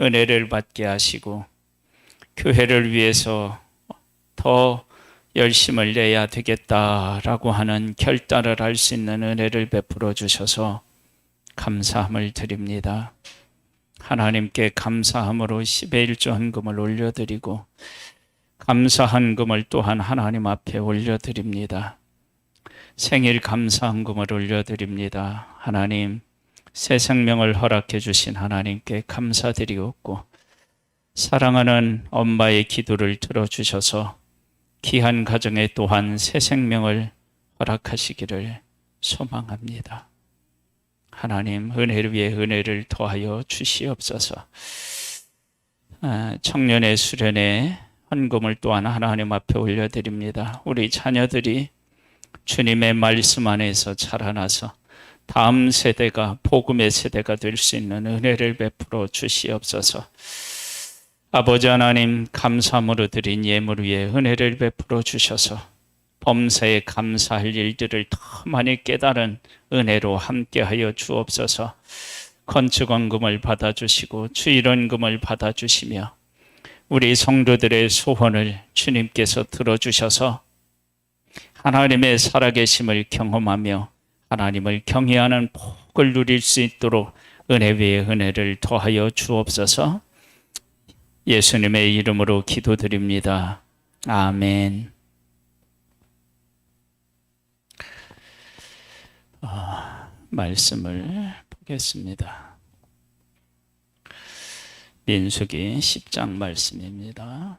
은혜를 받게 하시고 교회를 위해서 더 열심을 내야 되겠다라고 하는 결단을 할 수 있는 은혜를 베풀어 주셔서 감사함을 드립니다. 하나님께 감사함으로 10의 1조 헌금을 올려드리고 감사 헌금을 또한 하나님 앞에 올려드립니다. 생일 감사 헌금을 올려드립니다. 하나님, 새 생명을 허락해 주신 하나님께 감사드리옵고 사랑하는 엄마의 기도를 들어주셔서 귀한 가정에 또한 새 생명을 허락하시기를 소망합니다. 하나님, 은혜를 위해 은혜를 더하여 주시옵소서. 청년의 수련회 헌금을 또한 하나님 앞에 올려드립니다. 우리 자녀들이 주님의 말씀 안에서 자라나서 다음 세대가 복음의 세대가 될 수 있는 은혜를 베풀어 주시옵소서. 아버지 하나님, 감사함으로 드린 예물 위에 은혜를 베풀어 주셔서 범사에 감사할 일들을 더 많이 깨달은 은혜로 함께하여 주옵소서. 건축원금을 받아주시고 주일원금을 받아주시며 우리 성도들의 소원을 주님께서 들어주셔서 하나님의 살아계심을 경험하며 하나님을 경외하는 복을 누릴 수 있도록 은혜 위에 은혜를 더하여 주옵소서. 예수님의 이름으로 기도드립니다. 아멘. 말씀을 보겠습니다. 민수기 10장 말씀입니다.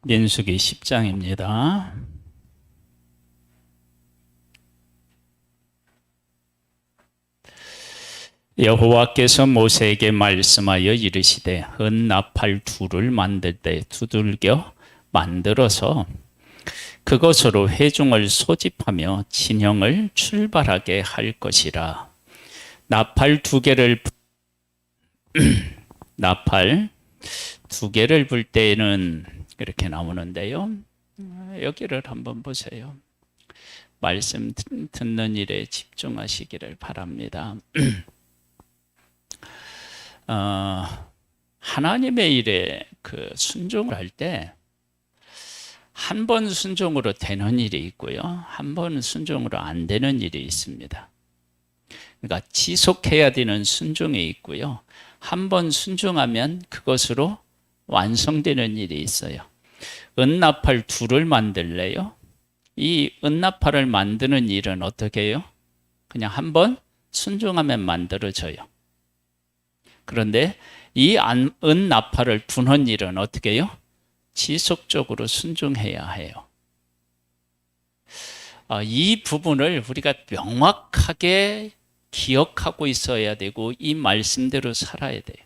민수기 10장입니다. 여호와께서 모세에게 말씀하여 이르시되 은나팔 둘을 만들 때 두들겨 만들어서 그것으로 회중을 소집하며 진영을 출발하게 할 것이라. 나팔 두 개를 불 때에는 이렇게 나오는데요. 여기를 한번 보세요. 말씀 듣는 일에 집중하시기를 바랍니다. 하나님의 일에 순종을 할 때 한 번 순종으로 되는 일이 있고요. 한 번 순종으로 안 되는 일이 있습니다. 그러니까 지속해야 되는 순종이 있고요. 한 번 순종하면 그것으로 완성되는 일이 있어요. 은나팔 둘을 만들래요? 이 은나팔을 만드는 일은 어떻게 해요? 그냥 한 번 순종하면 만들어져요. 그런데 이 은나팔을 두는 일은 어떻게 해요? 지속적으로 순종해야 해요. 이 부분을 우리가 명확하게 기억하고 있어야 되고 이 말씀대로 살아야 돼요.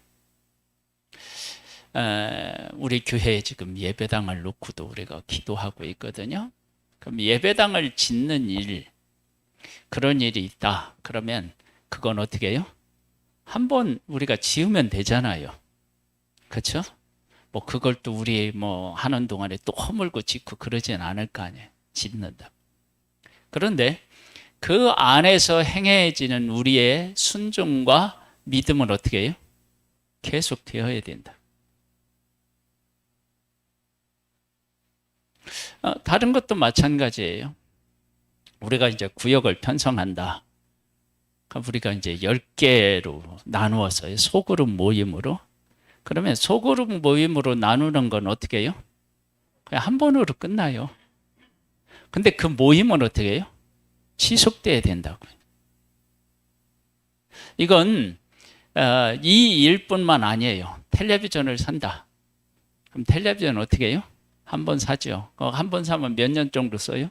우리 교회에 지금 예배당을 놓고도 우리가 기도하고 있거든요. 그럼 예배당을 짓는 일, 그런 일이 있다. 그러면 그건 어떻게 해요? 한번 우리가 지으면 되잖아요. 그렇죠? 뭐 그걸 또 우리 하는 동안에 또 허물고 짓고 그러진 않을 거 아니에요. 짓는다. 그런데 그 안에서 행해지는 우리의 순종과 믿음은 어떻게 해요? 계속 되어야 된다. 다른 것도 마찬가지예요. 우리가 이제 구역을 편성한다. 우리가 이제 10개로 나누어서 소그룹 모임으로, 그러면 소그룹 모임으로 나누는 건 어떻게 해요? 그냥 한 번으로 끝나요. 근데 그 모임은 어떻게 해요? 지속돼야 된다고요. 이건 이 일뿐만 아니에요. 텔레비전을 산다. 그럼 텔레비전 어떻게 해요? 한 번 사죠. 한 번 사면 몇 년 정도 써요?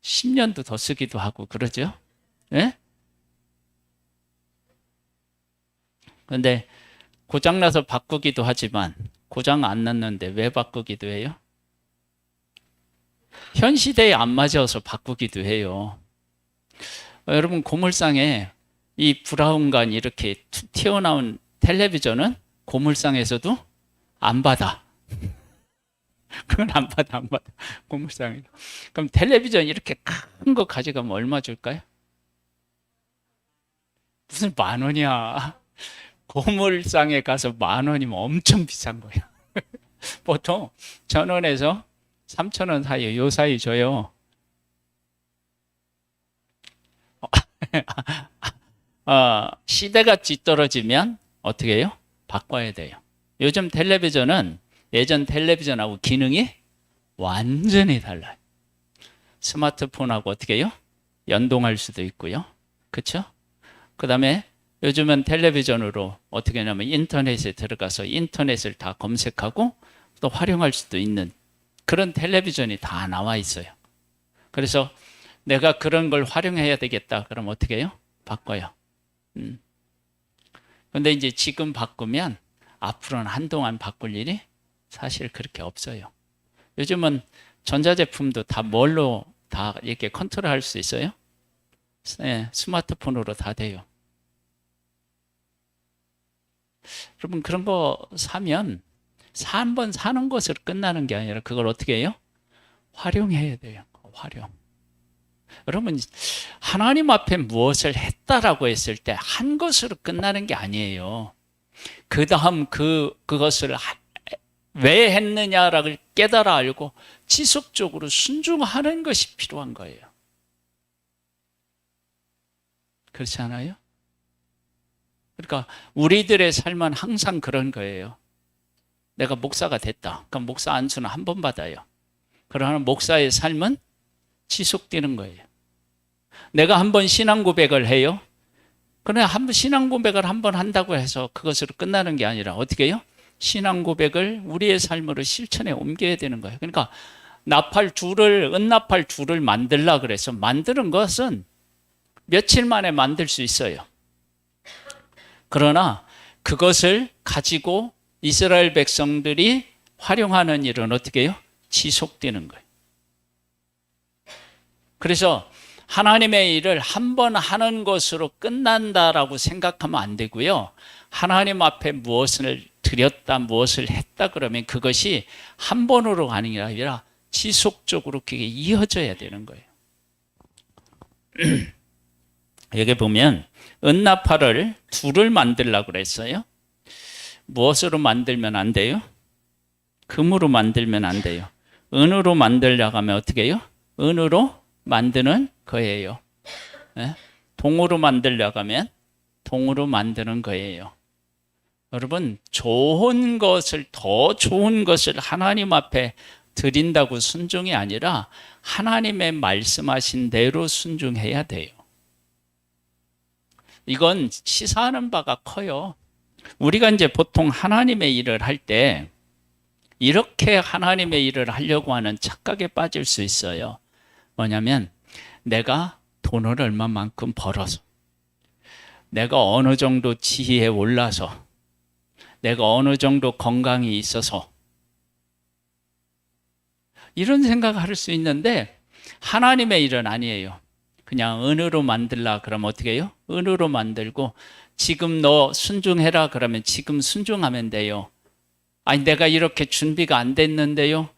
10년도 더 쓰기도 하고 그러죠. 네? 그런데 고장나서 바꾸기도 하지만 고장 안 났는데 왜 바꾸기도 해요? 현 시대에 안 맞아서 바꾸기도 해요. 여러분 고물상에 이 브라운관 이렇게 툭 튀어나온 텔레비전은 고물상에서도 안 받아. 그건 안 받아, 안 받아. 고물상에. 그럼 텔레비전 이렇게 큰 거 가져가면 얼마 줄까요? 무슨 10,000원이야. 고물상에 가서 10,000원이면 엄청 비싼 거야. 보통 1,000원에서 3,000원 사이, 요 사이 줘요. 시대가 뒤떨어지면 어떻게 해요? 바꿔야 돼요. 요즘 텔레비전은 예전 텔레비전하고 기능이 완전히 달라요. 스마트폰하고 어떻게 해요? 연동할 수도 있고요. 그렇죠? 그 다음에 요즘은 텔레비전으로 어떻게 하냐면 인터넷에 들어가서 인터넷을 다 검색하고 또 활용할 수도 있는 그런 텔레비전이 다 나와 있어요. 그래서 내가 그런 걸 활용해야 되겠다. 그럼 어떻게 해요? 바꿔요. 근데 이제 지금 바꾸면 앞으로는 한동안 바꿀 일이 사실 그렇게 없어요. 요즘은 전자제품도 다 뭘로 다 이렇게 컨트롤할 수 있어요? 네, 스마트폰으로 다 돼요. 여러분 그런 거 사면 한 번 사는 것으로 끝나는 게 아니라 그걸 어떻게 해요? 활용해야 돼요. 활용. 여러분 하나님 앞에 무엇을 했다라고 했을 때 한 것으로 끝나는 게 아니에요. 그 다음 그것을 왜 했느냐를 깨달아 알고 지속적으로 순종하는 것이 필요한 거예요. 그렇지 않아요? 그러니까 우리들의 삶은 항상 그런 거예요. 내가 목사가 됐다. 그럼 목사 안수는 한 번 받아요. 그러나 목사의 삶은 지속되는 거예요. 내가 한 번 신앙 고백을 해요. 그러나 신앙 고백을 한 번 한다고 해서 그것으로 끝나는 게 아니라 어떻게 해요? 신앙 고백을 우리의 삶으로 실천에 옮겨야 되는 거예요. 그러니까 은나팔 둘을 만들라 그래서 만드는 것은 며칠 만에 만들 수 있어요. 그러나 그것을 가지고 이스라엘 백성들이 활용하는 일은 어떻게 해요? 지속되는 거예요. 그래서 하나님의 일을 한 번 하는 것으로 끝난다라고 생각하면 안 되고요. 하나님 앞에 무엇을 드렸다, 무엇을 했다 그러면 그것이 한 번으로 가는 게 아니라 지속적으로 그게 이어져야 되는 거예요. 여기 보면 은나팔을 둘을 만들라고 그랬어요. 무엇으로 만들면 안 돼요? 금으로 만들면 안 돼요. 은으로 만들려고 하면 어떻게 해요? 은으로 만드는 거예요. 네? 동으로 만들려고 하면 동으로 만드는 거예요. 여러분 좋은 것을 더 좋은 것을 하나님 앞에 드린다고 순종이 아니라 하나님의 말씀하신 대로 순종해야 돼요. 이건 시사하는 바가 커요. 우리가 이제 보통 하나님의 일을 할 때 이렇게 하나님의 일을 하려고 하는 착각에 빠질 수 있어요. 뭐냐면 내가 돈을 얼마만큼 벌어서 내가 어느 정도 지위에 올라서 내가 어느 정도 건강이 있어서 이런 생각을 할 수 있는데 하나님의 일은 아니에요. 그냥 은으로 만들라 그러면 어떻게 해요? 은으로 만들고 지금 너 순종해라 그러면 지금 순종하면 돼요. 아니 내가 이렇게 준비가 안 됐는데요.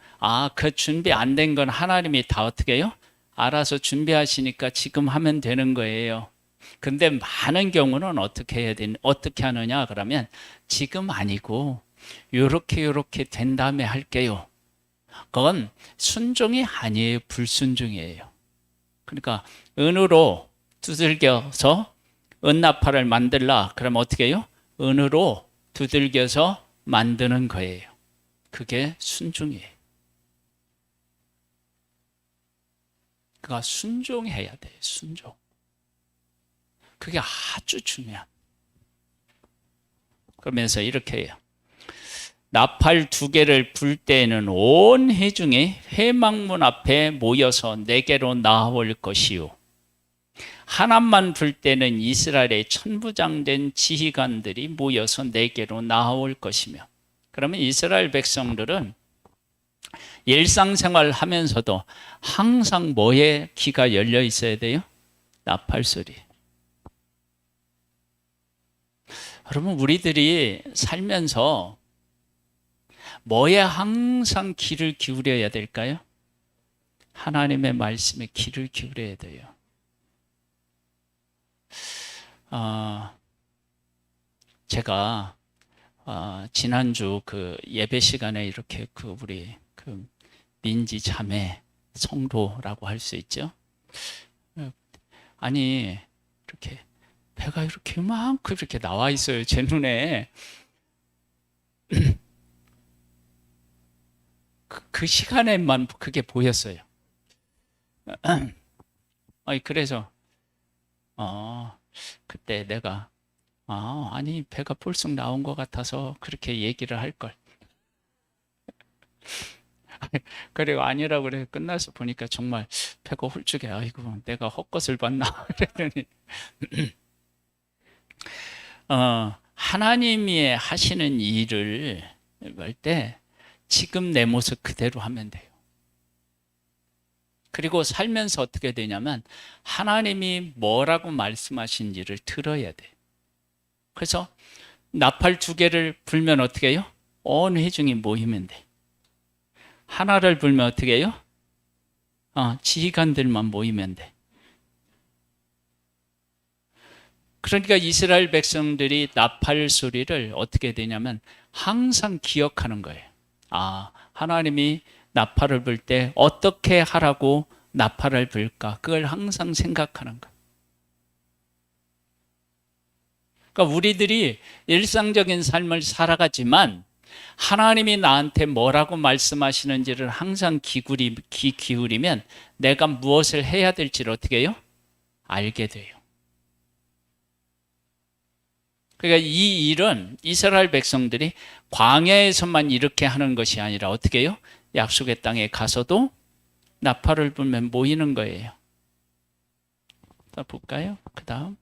그 준비 안 된 건 하나님이 다 어떻게 해요? 알아서 준비하시니까 지금 하면 되는 거예요. 근데 많은 경우는 어떻게 하느냐 그러면 지금 아니고 요렇게 된 다음에 할게요. 그건 순종이 아니에요. 불순종이에요. 그러니까 은으로 두들겨서 은나팔을 만들라 그러면 어떻게 해요? 은으로 두들겨서 만드는 거예요. 그게 순종이에요. 그러니까 순종해야 돼요. 순종. 그게 아주 중요한. 그러면서 이렇게 해요. 나팔 2개를 불 때에는 온 회중이 회막문 앞에 모여서 내게로 나아올 것이요. 하나만 불 때는 이스라엘의 천부장된 지휘관들이 모여서 내게로 나아올 것이며. 그러면 이스라엘 백성들은 일상생활 하면서도 항상 뭐에 귀가 열려 있어야 돼요? 나팔 소리. 여러분, 우리들이 살면서 뭐에 항상 귀를 기울여야 될까요? 하나님의 말씀에 귀를 기울여야 돼요. 제가 지난주 그 예배 시간에 이렇게 우리 민지 자매 성도라고 할 수 있죠. 아니 이렇게 배가 이렇게 이만큼 이렇게 나와 있어요, 제 눈에. 그 시간에만 그게 보였어요. 그래서 그때 내가 아니 배가 불쑥 나온 것 같아서 그렇게 얘기를 할 걸. 그리고 아니라고 그래. 끝나서 보니까 정말 배가 홀쭉해. 아이고 내가 헛것을 봤나 그랬더니 하나님이 하시는 일을 할 때 지금 내 모습 그대로 하면 돼요. 그리고 살면서 어떻게 되냐면 하나님이 뭐라고 말씀하신지를 들어야 돼요. 그래서 나팔 2개를 불면 어떻게 해요? 온 회중이 모이면 돼. 하나를 불면 어떻게 해요? 지휘관들만 모이면 돼. 그러니까 이스라엘 백성들이 나팔 소리를 어떻게 되냐면 항상 기억하는 거예요. 하나님이 나팔을 불 때 어떻게 하라고 나팔을 불까? 그걸 항상 생각하는 거예요. 그러니까 우리들이 일상적인 삶을 살아가지만 하나님이 나한테 뭐라고 말씀하시는지를 항상 귀 기울이면 내가 무엇을 해야 될지를 어떻게 해요? 알게 돼요. 그러니까 이 일은 이스라엘 백성들이 광야에서만 이렇게 하는 것이 아니라 어떻게 해요? 약속의 땅에 가서도 나팔을 불면 모이는 거예요. 또 볼까요? 그 다음.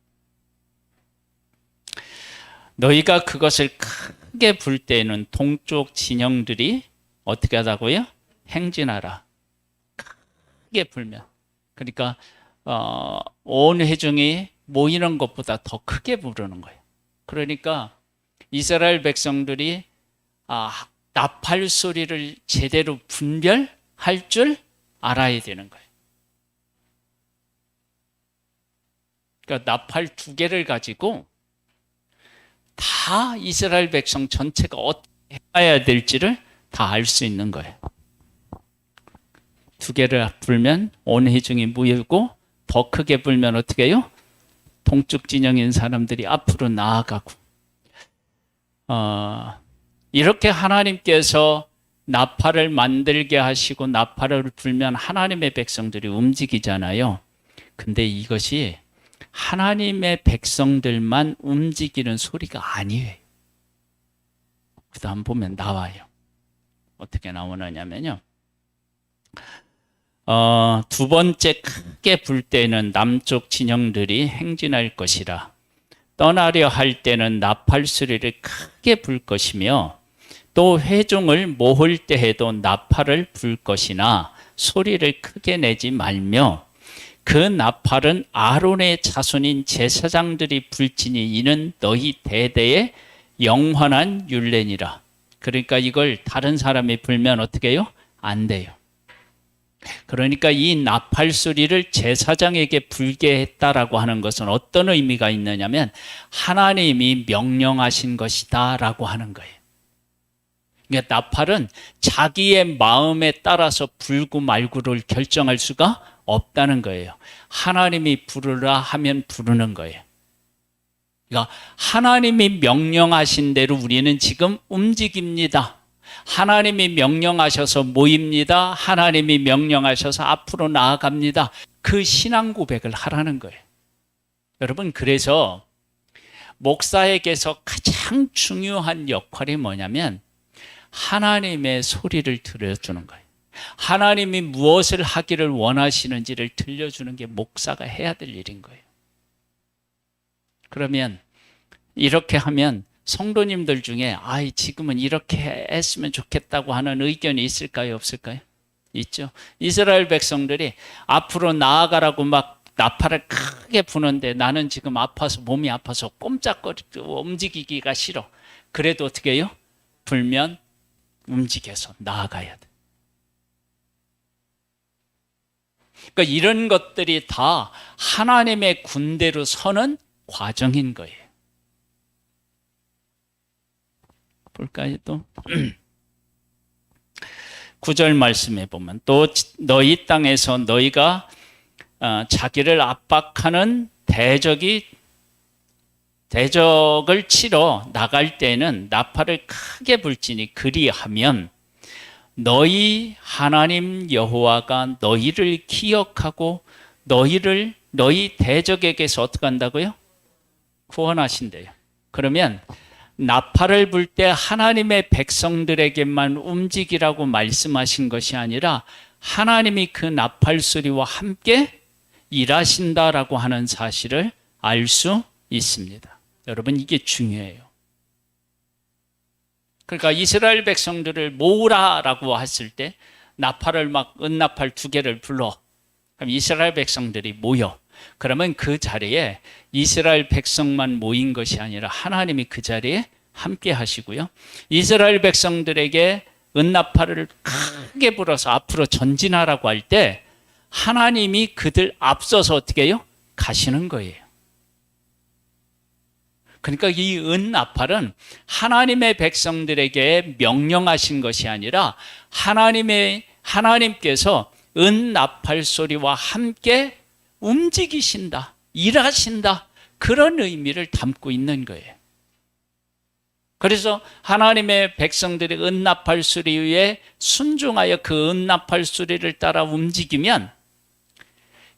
너희가 그것을 크게 불 때에는 동쪽 진영들이 어떻게 하다고요? 행진하라. 크게 불면. 그러니까 온 회중이 모이는 것보다 더 크게 부르는 거예요. 그러니까 이스라엘 백성들이 나팔 소리를 제대로 분별할 줄 알아야 되는 거예요. 그러니까 나팔 2개를 가지고 다 이스라엘 백성 전체가 어떻게 해야 될지를 다 알 수 있는 거예요. 2개를 불면 온 회중이 모이고 더 크게 불면 어떻게 해요? 동쪽 진영인 사람들이 앞으로 나아가고. 이렇게 하나님께서 나팔을 만들게 하시고 나팔을 불면 하나님의 백성들이 움직이잖아요. 근데 이것이 하나님의 백성들만 움직이는 소리가 아니에요. 그 다음 보면 나와요. 어떻게 나오느냐면요. 2번째 크게 불 때는 남쪽 진영들이 행진할 것이라. 떠나려 할 때는 나팔 소리를 크게 불 것이며 또 회중을 모을 때에도 나팔을 불 것이나 소리를 크게 내지 말며 그 나팔은 아론의 자손인 제사장들이 불지니 이는 너희 대대의 영원한 율례니라. 그러니까 이걸 다른 사람이 불면 어떻게 해요? 안 돼요. 그러니까 이 나팔 소리를 제사장에게 불게 했다라고 하는 것은 어떤 의미가 있느냐면 하나님이 명령하신 것이다 라고 하는 거예요. 그러니까 나팔은 자기의 마음에 따라서 불고 말고를 결정할 수가 없다는 거예요. 하나님이 부르라 하면 부르는 거예요. 그러니까 하나님이 명령하신 대로 우리는 지금 움직입니다. 하나님이 명령하셔서 모입니다. 하나님이 명령하셔서 앞으로 나아갑니다. 그 신앙 고백을 하라는 거예요. 여러분, 그래서 목사에게서 가장 중요한 역할이 뭐냐면 하나님의 소리를 들려주는 거예요. 하나님이 무엇을 하기를 원하시는지를 들려주는 게 목사가 해야 될 일인 거예요. 그러면 이렇게 하면 성도님들 중에 지금은 이렇게 했으면 좋겠다고 하는 의견이 있을까요? 없을까요? 있죠. 이스라엘 백성들이 앞으로 나아가라고 막 나팔을 크게 부는데 나는 지금 몸이 아파서 꼼짝거리고 움직이기가 싫어. 그래도 어떻게 해요? 불면 움직여서 나아가야 돼. 그러니까 이런 것들이 다 하나님의 군대로 서는 과정인 거예요. 볼까요? 또 9절 말씀에 보면 또 너희 땅에서 너희가 자기를 압박하는 대적을 치러 나갈 때는 나팔을 크게 불지니 그리하면 너희 하나님 여호와가 너희를 기억하고 너희 대적에게서 어떻게 한다고요? 구원하신대요. 그러면 나팔을 불 때 하나님의 백성들에게만 움직이라고 말씀하신 것이 아니라 하나님이 그 나팔 소리와 함께 일하신다라고 하는 사실을 알 수 있습니다. 여러분, 이게 중요해요. 그러니까 이스라엘 백성들을 모으라라고 했을 때 나팔을 막 은나팔 2개를 불러. 그럼 이스라엘 백성들이 모여. 그러면 그 자리에 이스라엘 백성만 모인 것이 아니라 하나님이 그 자리에 함께 하시고요. 이스라엘 백성들에게 은나팔을 크게 불어서 앞으로 전진하라고 할 때 하나님이 그들 앞서서 어떻게 해요? 가시는 거예요. 그러니까 이 은나팔은 하나님의 백성들에게 명령하신 것이 아니라 하나님께서 은나팔 소리와 함께 움직이신다, 일하신다, 그런 의미를 담고 있는 거예요. 그래서 하나님의 백성들이 은나팔 소리에 순종하여 그 은나팔 소리를 따라 움직이면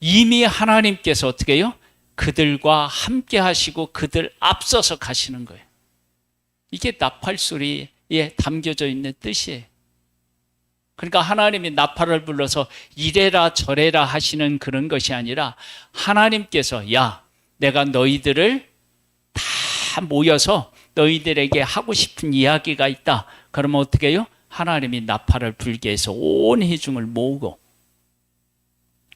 이미 하나님께서 어떻게 해요? 그들과 함께 하시고 그들 앞서서 가시는 거예요. 이게 나팔 소리에 담겨져 있는 뜻이에요. 그러니까 하나님이 나팔을 불러서 이래라 저래라 하시는 그런 것이 아니라 하나님께서 내가 너희들을 다 모여서 너희들에게 하고 싶은 이야기가 있다. 그러면 어떻게 해요? 하나님이 나팔을 불게 해서 온 회중을 모으고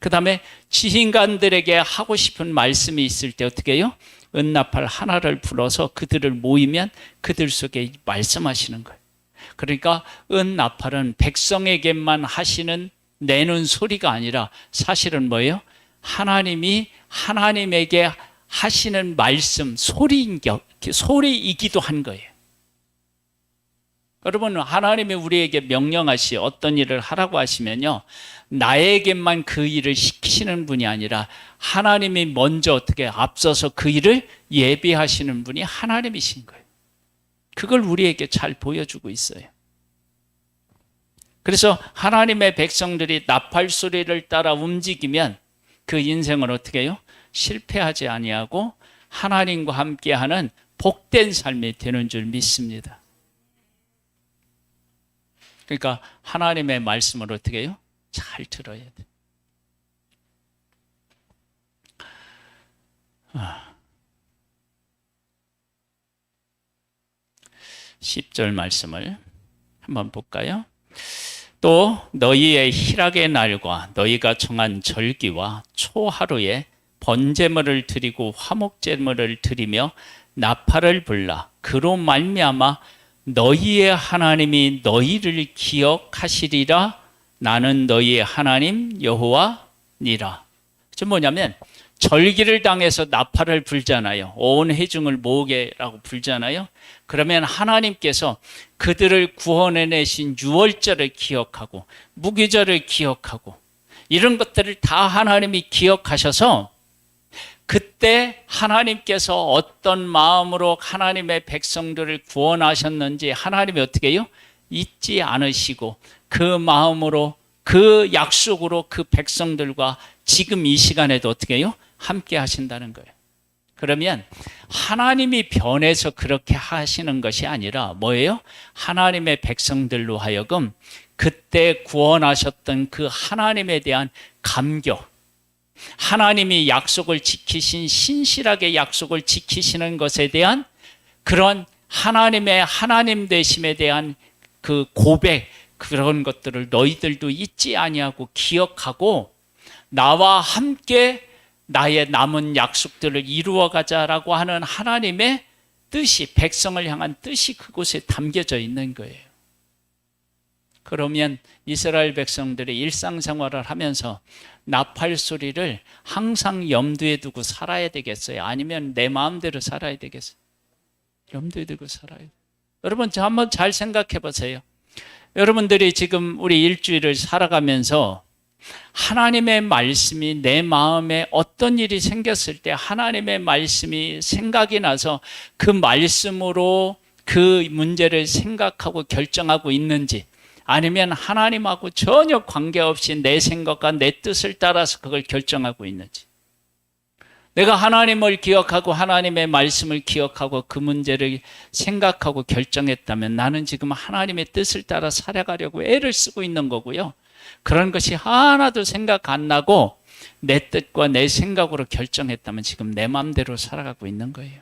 그 다음에 지인간들에게 하고 싶은 말씀이 있을 때 어떻게 해요? 은나팔 하나를 불어서 그들을 모이면 그들 속에 말씀하시는 거예요. 그러니까 은나팔은 백성에게만 내는 소리가 아니라 사실은 뭐예요? 하나님이 하나님에게 하시는 말씀, 소리이기도 한 거예요. 여러분, 하나님이 우리에게 명령하시 어떤 일을 하라고 하시면요, 나에게만 그 일을 시키시는 분이 아니라 하나님이 먼저 어떻게 앞서서 그 일을 예비하시는 분이 하나님이신 거예요. 그걸 우리에게 잘 보여주고 있어요. 그래서 하나님의 백성들이 나팔 소리를 따라 움직이면 그 인생을 어떻게 해요? 실패하지 아니하고 하나님과 함께하는 복된 삶이 되는 줄 믿습니다. 그러니까 하나님의 말씀을 어떻게 해요? 잘 들어야 돼. 10절 말씀을 한번 볼까요? 또 너희의 희락의 날과 너희가 정한 절기와 초하루에 번제물을 드리고 화목제물을 드리며 나팔을 불라. 그로 말미암아 너희의 하나님이 너희를 기억하시리라. 나는 너희의 하나님 여호와니라. 좀 뭐냐면 절기를 당해서 나팔을 불잖아요. 온 회중을 모으게라고 불잖아요. 그러면 하나님께서 그들을 구원해내신 유월절을 기억하고 무교절을 기억하고 이런 것들을 다 하나님이 기억하셔서 그때 하나님께서 어떤 마음으로 하나님의 백성들을 구원하셨는지 하나님이 어떻게 해요? 잊지 않으시고 그 마음으로 그 약속으로 그 백성들과 지금 이 시간에도 어떻게 해요? 함께 하신다는 거예요. 그러면 하나님이 변해서 그렇게 하시는 것이 아니라 뭐예요? 하나님의 백성들로 하여금 그때 구원하셨던 그 하나님에 대한 감격, 하나님이 약속을 지키신 신실하게 약속을 지키시는 것에 대한 그런 하나님의 하나님 되심에 대한 그 고백, 그런 것들을 너희들도 잊지 아니하고 기억하고 나와 함께 나의 남은 약속들을 이루어 가자라고 하는 하나님의 뜻이, 백성을 향한 뜻이 그곳에 담겨져 있는 거예요. 그러면 이스라엘 백성들이 일상생활을 하면서 나팔 소리를 항상 염두에 두고 살아야 되겠어요? 아니면 내 마음대로 살아야 되겠어요? 염두에 두고 살아야 돼요. 여러분, 저 한번 잘 생각해 보세요. 여러분들이 지금 우리 일주일을 살아가면서 하나님의 말씀이 내 마음에 어떤 일이 생겼을 때 하나님의 말씀이 생각이 나서 그 말씀으로 그 문제를 생각하고 결정하고 있는지, 아니면 하나님하고 전혀 관계없이 내 생각과 내 뜻을 따라서 그걸 결정하고 있는지. 내가 하나님을 기억하고 하나님의 말씀을 기억하고 그 문제를 생각하고 결정했다면 나는 지금 하나님의 뜻을 따라 살아가려고 애를 쓰고 있는 거고요. 그런 것이 하나도 생각 안 나고 내 뜻과 내 생각으로 결정했다면 지금 내 마음대로 살아가고 있는 거예요.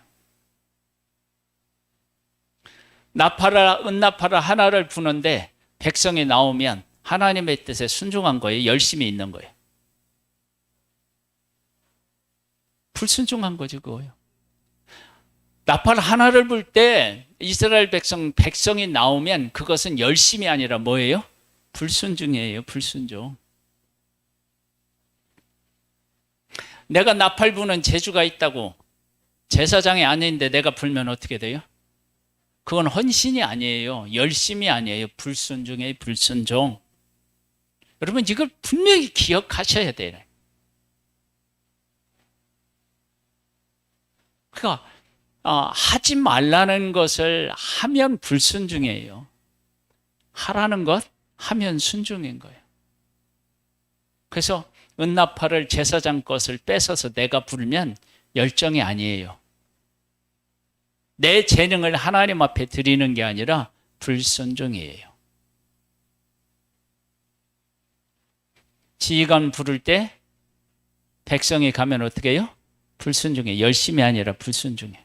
은나팔을 하나를 부는데 백성이 나오면 하나님의 뜻에 순종한 거예요? 열심히 있는 거예요? 불순종한 거죠, 그거요. 나팔 하나를 불 때 이스라엘 백성이 나오면 그것은 열심이 아니라 뭐예요? 불순종이에요, 불순종. 내가 나팔 부는 재주가 있다고 제사장이 아닌데 내가 불면 어떻게 돼요? 그건 헌신이 아니에요. 열심이 아니에요. 불순종이에요, 불순종. 여러분, 이걸 분명히 기억하셔야 돼요. 그러니까 하지 말라는 것을 하면 불순종이에요. 하라는 것 하면 순종인 거예요. 그래서 은나팔을 제사장 것을 뺏어서 내가 부르면 열정이 아니에요. 내 재능을 하나님 앞에 드리는 게 아니라 불순종이에요. 지휘관 부를 때 백성이 가면 어떻게 해요? 불순종해. 열심이 아니라 불순종해.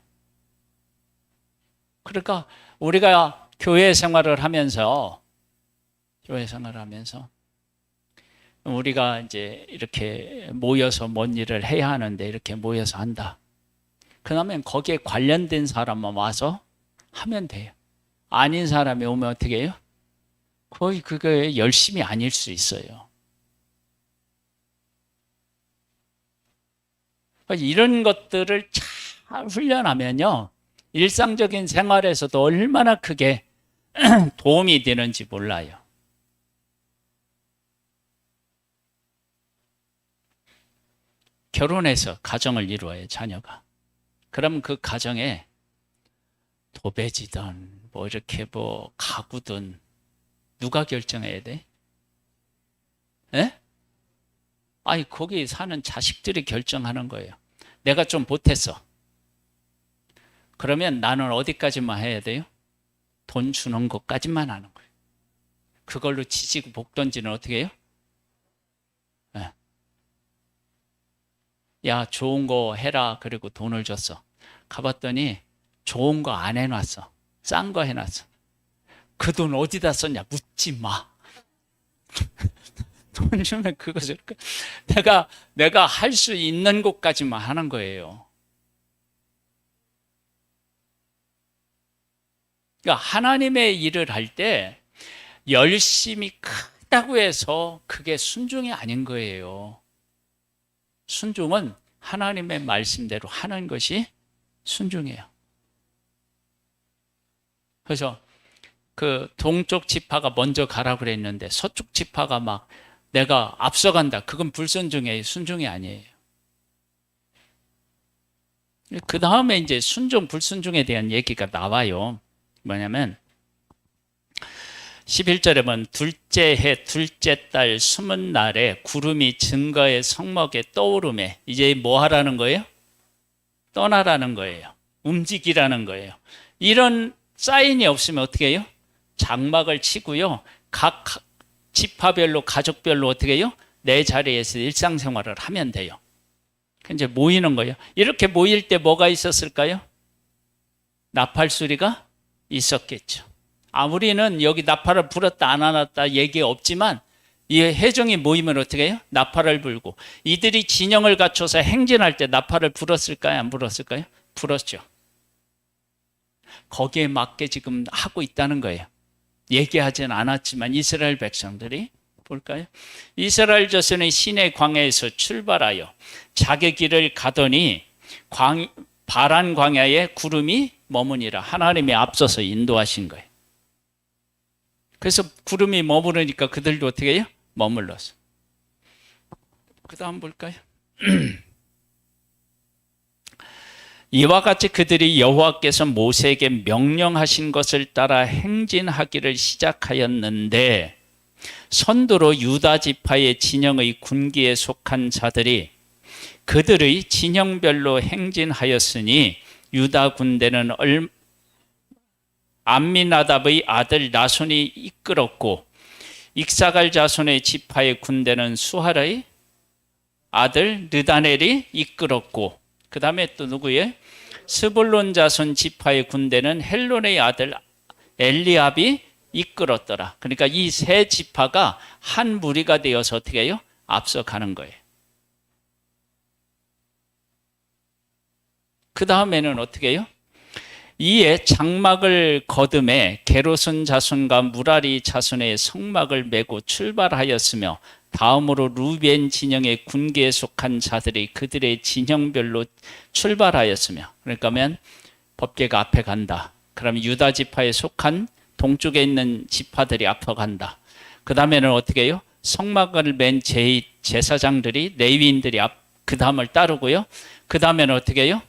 그러니까 우리가 교회 생활을 하면서 우리가 이제 이렇게 모여서 뭔 일을 해야 하는데 이렇게 모여서 한다. 그러면 거기에 관련된 사람만 와서 하면 돼요. 아닌 사람이 오면 어떻게 해요? 거의 그게 열심이 아닐 수 있어요. 이런 것들을 잘 훈련하면요, 일상적인 생활에서도 얼마나 크게 도움이 되는지 몰라요. 결혼해서 가정을 이루어요, 자녀가. 그럼 그 가정에 도배지든 뭐 이렇게 뭐 가구든 누가 결정해야 돼? 예? 아니, 거기 사는 자식들이 결정하는 거예요. 내가 좀 보탰어. 그러면 나는 어디까지만 해야 돼요? 돈 주는 것까지만 하는 거예요. 그걸로 지지고 볶던지는 어떻게 해요? 네. 야, 좋은 거 해라. 그리고 돈을 줬어. 가봤더니 좋은 거 안 해놨어. 싼 거 해놨어. 그 돈 어디다 썼냐? 묻지 마. 돈 주면 그것을 내가 할 수 있는 것까지만 하는 거예요. 그러니까 하나님의 일을 할 때 열심히 크다고 해서 그게 순종이 아닌 거예요. 순종은 하나님의 말씀대로 하는 것이 순종이에요. 그래서 그 동쪽 지파가 먼저 가라 그랬는데 서쪽 지파가 막 내가 앞서간다. 그건 불순종이에요. 순종이 아니에요. 그 다음에 이제 순종, 불순종에 대한 얘기가 나와요. 뭐냐면 11절에 보면 둘째 해 둘째 달 숨은 날에 구름이 증거의 성막에 떠오르매, 이제 뭐 하라는 거예요? 떠나라는 거예요. 움직이라는 거예요. 이런 사인이 없으면 어떻게 해요? 장막을 치고요, 각 지파별로 가족별로 어떻게 해요? 내 자리에서 일상생활을 하면 돼요. 이제 모이는 거예요. 이렇게 모일 때 뭐가 있었을까요? 나팔 소리가 있었겠죠. 아무리는 여기 나팔을 불었다 안 불었다 얘기 없지만 이 회중이 모이면 어떻게 해요? 나팔을 불고 이들이 진영을 갖춰서 행진할 때 나팔을 불었을까요? 안 불었을까요? 불었죠. 거기에 맞게 지금 하고 있다는 거예요. 얘기하진 않았지만 이스라엘 백성들이 볼까요? 이스라엘 자손이 시내 광야에서 출발하여 자기 길을 가더니 바란 광야에 구름이 머무니라. 하나님이 앞서서 인도하신 거예요. 그래서 구름이 머무르니까 그들도 어떻게 해요? 머물렀어. 그 다음 볼까요? 이와 같이 그들이 여호와께서 모세에게 명령하신 것을 따라 행진하기를 시작하였는데 선두로 유다 지파의 진영의 군기에 속한 자들이 그들의 진영별로 행진하였으니 유다 군대는 암미나답의 아들 나손이 이끌었고 익사갈 자손의 지파의 군대는 수할의 아들 느다넬이 이끌었고 그 다음에 또 누구예요? 스불론 자손 지파의 군대는 헬론의 아들 엘리압이 이끌었더라. 그러니까 이 세 지파가 한 무리가 되어서 어떻게 해요? 앞서가는 거예요. 그 다음에는 어떻게 해요? 이에 장막을 거듭에 게로손 자손과 무라리 자손의 성막을 메고 출발하였으며 다음으로 루벤 진영의 군계에 속한 자들이 그들의 진영별로 출발하였으며 그러니까 법궤가 앞에 간다. 그러면 유다 지파에 속한 동쪽에 있는 지파들이 앞서 간다. 그 다음에는 어떻게 해요? 성막을 맨 제사장들이 레위인들이 그 다음을 따르고요. 그 다음에는 어떻게 해요?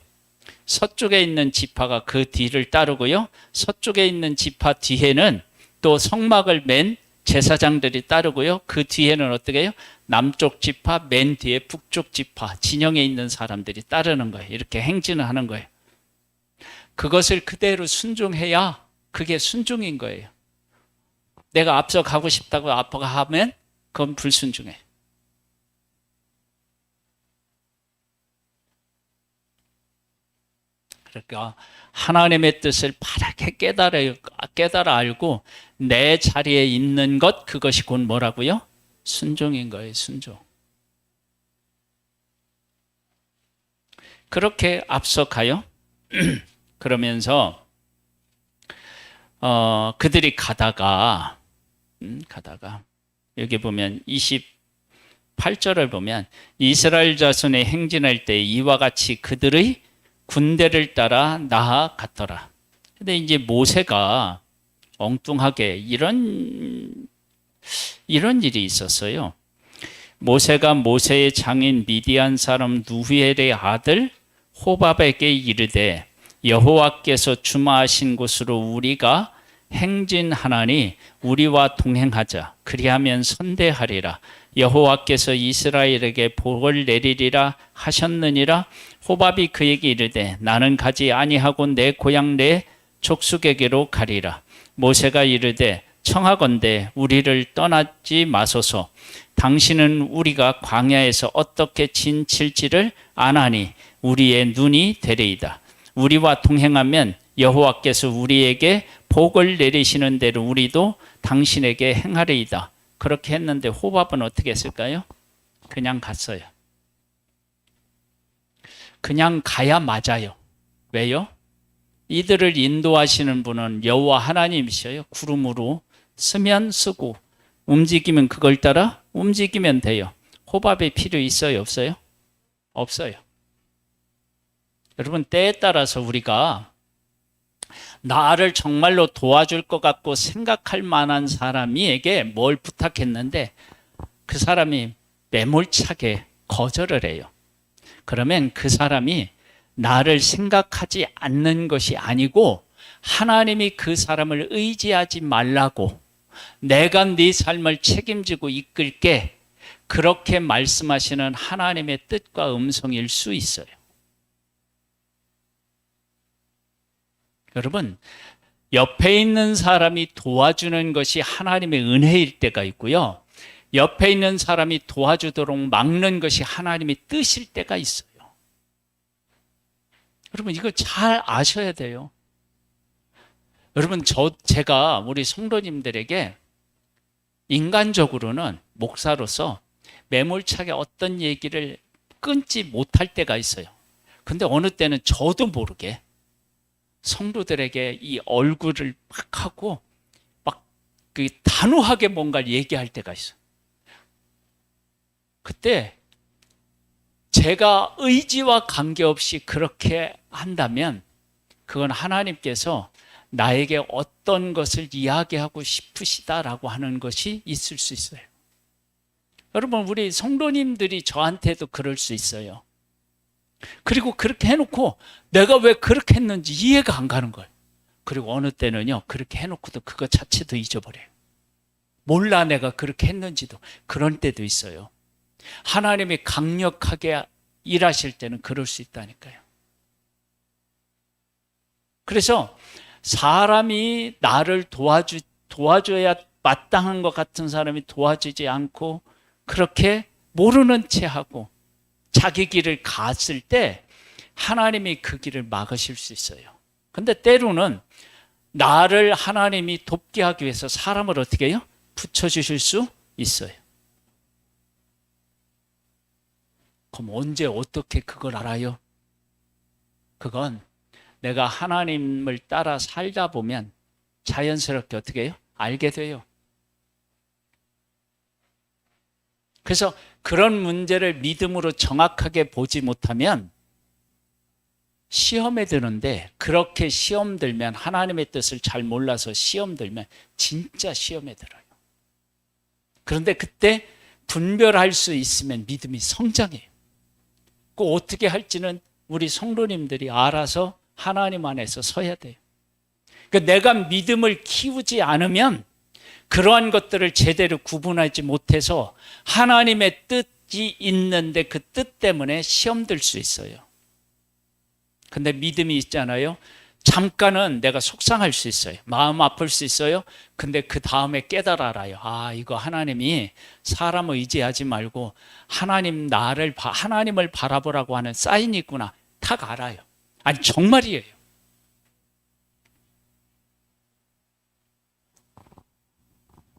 서쪽에 있는 지파가 그 뒤를 따르고요. 서쪽에 있는 지파 뒤에는 또 성막을 맨 제사장들이 따르고요. 그 뒤에는 어떻게 해요? 남쪽 지파, 맨 뒤에 북쪽 지파, 진영에 있는 사람들이 따르는 거예요. 이렇게 행진을 하는 거예요. 그것을 그대로 순종해야 그게 순종인 거예요. 내가 앞서 가고 싶다고 앞서가 하면 그건 불순종해요. 그러니까 하나님의 뜻을 바르게 깨달아 알고 내 자리에 있는 것, 그것이 곧 뭐라고요? 순종인 거예요. 순종. 그렇게 앞서 가요. 그러면서 그들이 가다가 여기 보면 28절을 보면 이스라엘 자손의 행진할 때 이와 같이 그들의 군대를 따라 나아갔더라. 근데 이제 모세가 엉뚱하게 이런 일이 있었어요. 모세가 모세의 장인 미디안 사람 누후엘의 아들 호밥에게 이르되 여호와께서 주마하신 곳으로 우리가 행진하나니 우리와 동행하자. 그리하면 선대하리라. 여호와께서 이스라엘에게 복을 내리리라 하셨느니라. 호밥이 그에게 이르되 나는 가지 아니하고 내 고향 내 족속에게로 가리라. 모세가 이르되 청하건대 우리를 떠나지 마소서. 당신은 우리가 광야에서 어떻게 진칠지를 아나니 우리의 눈이 되리이다. 우리와 동행하면 여호와께서 우리에게 복을 내리시는 대로 우리도 당신에게 행하리이다. 그렇게 했는데 호밥은 어떻게 했을까요? 그냥 갔어요. 그냥 가야 맞아요. 왜요? 이들을 인도하시는 분은 여호와 하나님이셔요. 구름으로 쓰면 쓰고 움직이면 그걸 따라 움직이면 돼요. 호밥의 필요 있어요? 없어요? 없어요. 여러분, 때에 따라서 우리가 나를 정말로 도와줄 것 같고 생각할 만한 사람에게 뭘 부탁했는데 그 사람이 매몰차게 거절을 해요. 그러면 그 사람이 나를 생각하지 않는 것이 아니고 하나님이 그 사람을 의지하지 말라고 내가 네 삶을 책임지고 이끌게 그렇게 말씀하시는 하나님의 뜻과 음성일 수 있어요. 여러분, 옆에 있는 사람이 도와주는 것이 하나님의 은혜일 때가 있고요. 옆에 있는 사람이 도와주도록 막는 것이 하나님의 뜻일 때가 있어요. 여러분, 이거 잘 아셔야 돼요. 여러분, 제가 우리 성도님들에게 인간적으로는 목사로서 매몰차게 어떤 얘기를 끊지 못할 때가 있어요. 근데 어느 때는 저도 모르게 성도들에게 이 얼굴을 막 하고 막 그 단호하게 뭔가를 얘기할 때가 있어요. 그때 제가 의지와 관계없이 그렇게 한다면 그건 하나님께서 나에게 어떤 것을 이야기하고 싶으시다라고 하는 것이 있을 수 있어요. 여러분, 우리 성도님들이 저한테도 그럴 수 있어요. 그리고 그렇게 해놓고 내가 왜 그렇게 했는지 이해가 안 가는 거예요. 그리고 어느 때는요, 그렇게 해놓고도 그거 자체도 잊어버려요. 몰라, 내가 그렇게 했는지도. 그런 때도 있어요. 하나님이 강력하게 일하실 때는 그럴 수 있다니까요. 그래서 사람이 나를 도와줘야 마땅한 것 같은 사람이 도와주지 않고 그렇게 모르는 채 하고 자기 길을 갔을 때 하나님이 그 길을 막으실 수 있어요. 근데 때로는 나를 하나님이 돕게 하기 위해서 사람을 어떻게 해요? 붙여주실 수 있어요. 그럼 언제 어떻게 그걸 알아요? 그건 내가 하나님을 따라 살다 보면 자연스럽게 어떻게 해요? 알게 돼요. 그래서 그런 문제를 믿음으로 정확하게 보지 못하면 시험에 드는데, 그렇게 시험 들면 하나님의 뜻을 잘 몰라서 시험 들면 진짜 시험에 들어요. 그런데 그때 분별할 수 있으면 믿음이 성장해요. 그 어떻게 할지는 우리 성도님들이 알아서 하나님 안에서 서야 돼요. 그러니까 내가 믿음을 키우지 않으면 그러한 것들을 제대로 구분하지 못해서 하나님의 뜻이 있는데 그 뜻 때문에 시험 들 수 있어요. 근데 믿음이 있잖아요. 잠깐은 내가 속상할 수 있어요. 마음 아플 수 있어요. 근데 그 다음에 깨달아요. 아, 이거 하나님이 사람을 의지하지 말고 하나님을 바라보라고 하는 사인이 있구나. 딱 알아요. 아니, 정말이에요.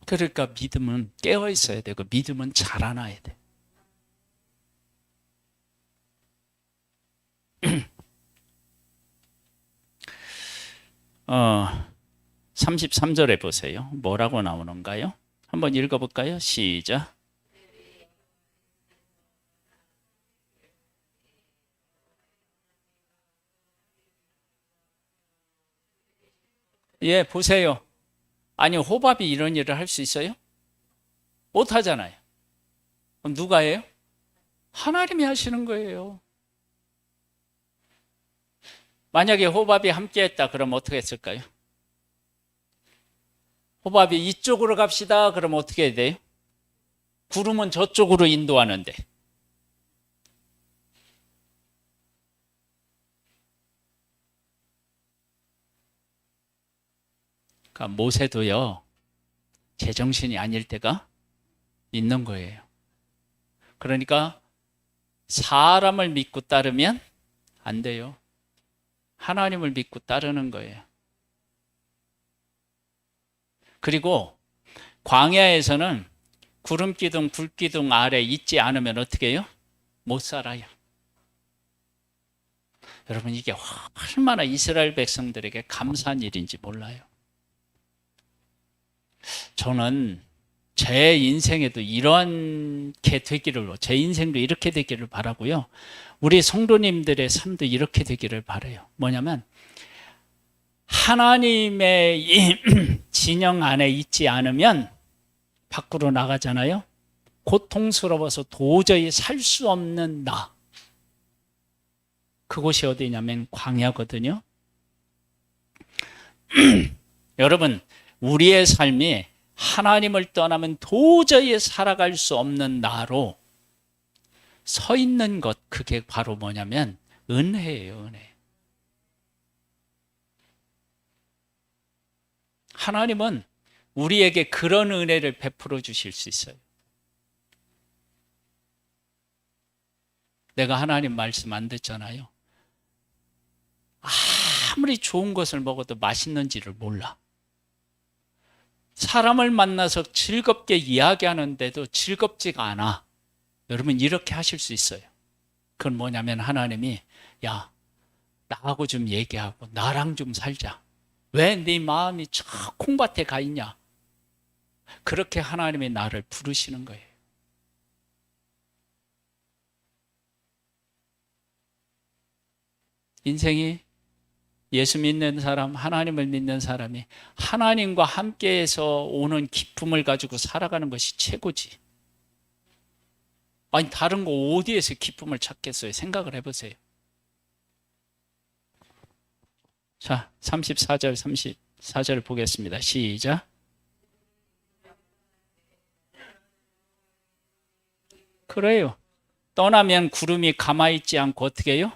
그러니까 믿음은 깨어 있어야 되고 믿음은 자라나야 돼. 33절에 보세요. 뭐라고 나오는가요? 한번 읽어볼까요? 시작. 예, 보세요. 아니, 호밥이 이런 일을 할 수 있어요? 못 하잖아요. 그럼 누가 해요? 하나님이 하시는 거예요. 만약에 호밥이 함께 했다, 그럼 어떻게 했을까요? 호밥이 이쪽으로 갑시다, 그럼 어떻게 해야 돼요? 구름은 저쪽으로 인도하는데. 그러니까 모세도요, 제정신이 아닐 때가 있는 거예요. 그러니까 사람을 믿고 따르면 안 돼요. 하나님을 믿고 따르는 거예요. 그리고 광야에서는 구름 기둥, 불 기둥 아래 있지 않으면 어떻게 해요? 못 살아요. 여러분, 이게 얼마나 이스라엘 백성들에게 감사한 일인지 몰라요. 저는 제 인생에도 이렇게 되기를, 제 인생도 이렇게 되기를 바라고요. 우리 성도님들의 삶도 이렇게 되기를 바라요. 뭐냐면 하나님의 이 진영 안에 있지 않으면 밖으로 나가잖아요. 고통스러워서 도저히 살 수 없는 나. 그곳이 어디냐면 광야거든요. 여러분, 우리의 삶이 하나님을 떠나면 도저히 살아갈 수 없는 나로 서 있는 것, 그게 바로 뭐냐면 은혜예요, 은혜. 하나님은 우리에게 그런 은혜를 베풀어 주실 수 있어요. 내가 하나님 말씀 안 듣잖아요. 아무리 좋은 것을 먹어도 맛있는지를 몰라. 사람을 만나서 즐겁게 이야기하는데도 즐겁지가 않아. 여러분 이렇게 하실 수 있어요. 그건 뭐냐면 하나님이 야 나하고 좀 얘기하고 나랑 좀 살자. 왜 네 마음이 저 콩밭에 가 있냐. 그렇게 하나님이 나를 부르시는 거예요. 인생이 예수 믿는 사람, 하나님을 믿는 사람이 하나님과 함께해서 오는 기쁨을 가지고 살아가는 것이 최고지. 아니 다른 거 어디에서 기쁨을 찾겠어요? 생각을 해보세요. 자, 34절, 34절 보겠습니다. 시작. 그래요. 떠나면 구름이 가만히 있지 않고 어떻게 해요?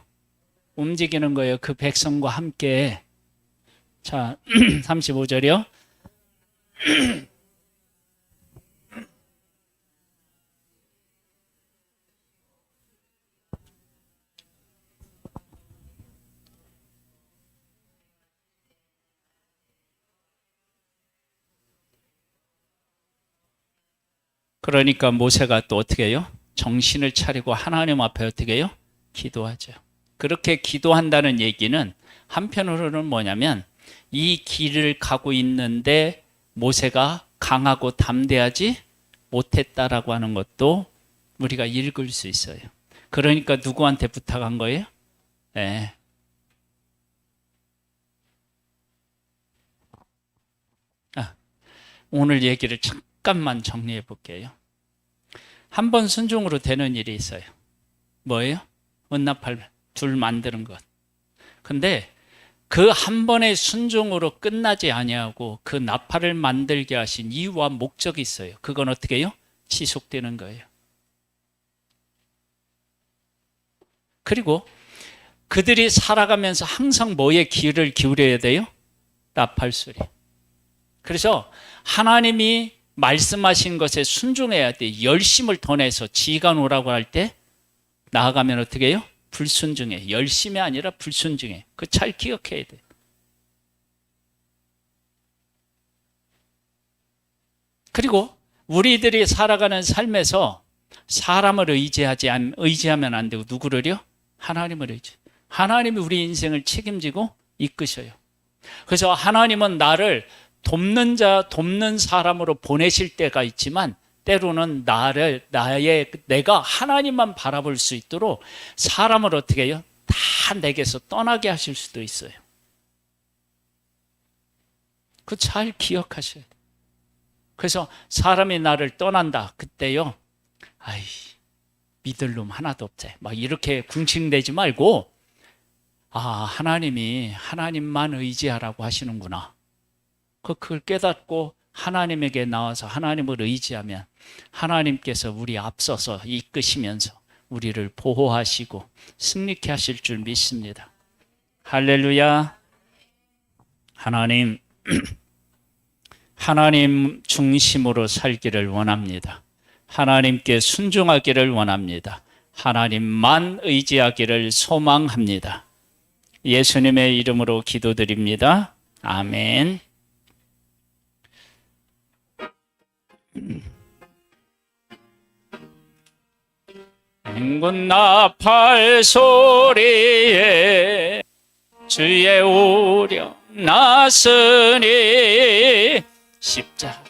움직이는 거예요. 그 백성과 함께. 자, 35절이요. 그러니까 모세가 또 어떻게 해요? 정신을 차리고 하나님 앞에 어떻게 해요? 기도하죠. 그렇게 기도한다는 얘기는 한편으로는 뭐냐면 이 길을 가고 있는데 모세가 강하고 담대하지 못했다라고 하는 것도 우리가 읽을 수 있어요. 그러니까 누구한테 부탁한 거예요? 네. 오늘 얘기를 잠깐만 정리해 볼게요. 한 번 순종으로 되는 일이 있어요. 뭐예요? 은나팔 둘 만드는 것. 근데 그 한 번의 순종으로 끝나지 아니하고 그 나팔을 만들게 하신 이유와 목적이 있어요. 그건 어떻게 해요? 지속되는 거예요. 그리고 그들이 살아가면서 항상 뭐에 귀를 기울여야 돼요? 나팔 소리. 그래서 하나님이 말씀하신 것에 순종해야 돼. 열심을 더 내서 지가 오라고 할 때 나아가면 어떻게 해요? 불순종해. 열심이 아니라 불순종해. 그거 잘 기억해야 돼. 그리고 우리들이 살아가는 삶에서 사람을 의지하면 안 되고 누구를요? 하나님을 의지. 하나님이 우리 인생을 책임지고 이끄셔요. 그래서 하나님은 나를 돕는 사람으로 보내실 때가 있지만 때로는 내가 하나님만 바라볼 수 있도록 사람을 어떻게 해요? 다 내게서 떠나게 하실 수도 있어요. 그거 잘 기억하셔야 돼요. 그래서 사람이 나를 떠난다. 그때요. 아이, 믿을 놈 하나도 없지. 막 이렇게 궁칭대지 말고 하나님이 하나님만 의지하라고 하시는구나. 그걸 깨닫고 하나님에게 나와서 하나님을 의지하면 하나님께서 우리 앞서서 이끄시면서 우리를 보호하시고 승리케 하실 줄 믿습니다. 할렐루야. 하나님 중심으로 살기를 원합니다. 하나님께 순종하기를 원합니다. 하나님만 의지하기를 소망합니다. 예수님의 이름으로 기도드립니다. 아멘. 행군 나팔 소리에 주의 오령 나서니 십자군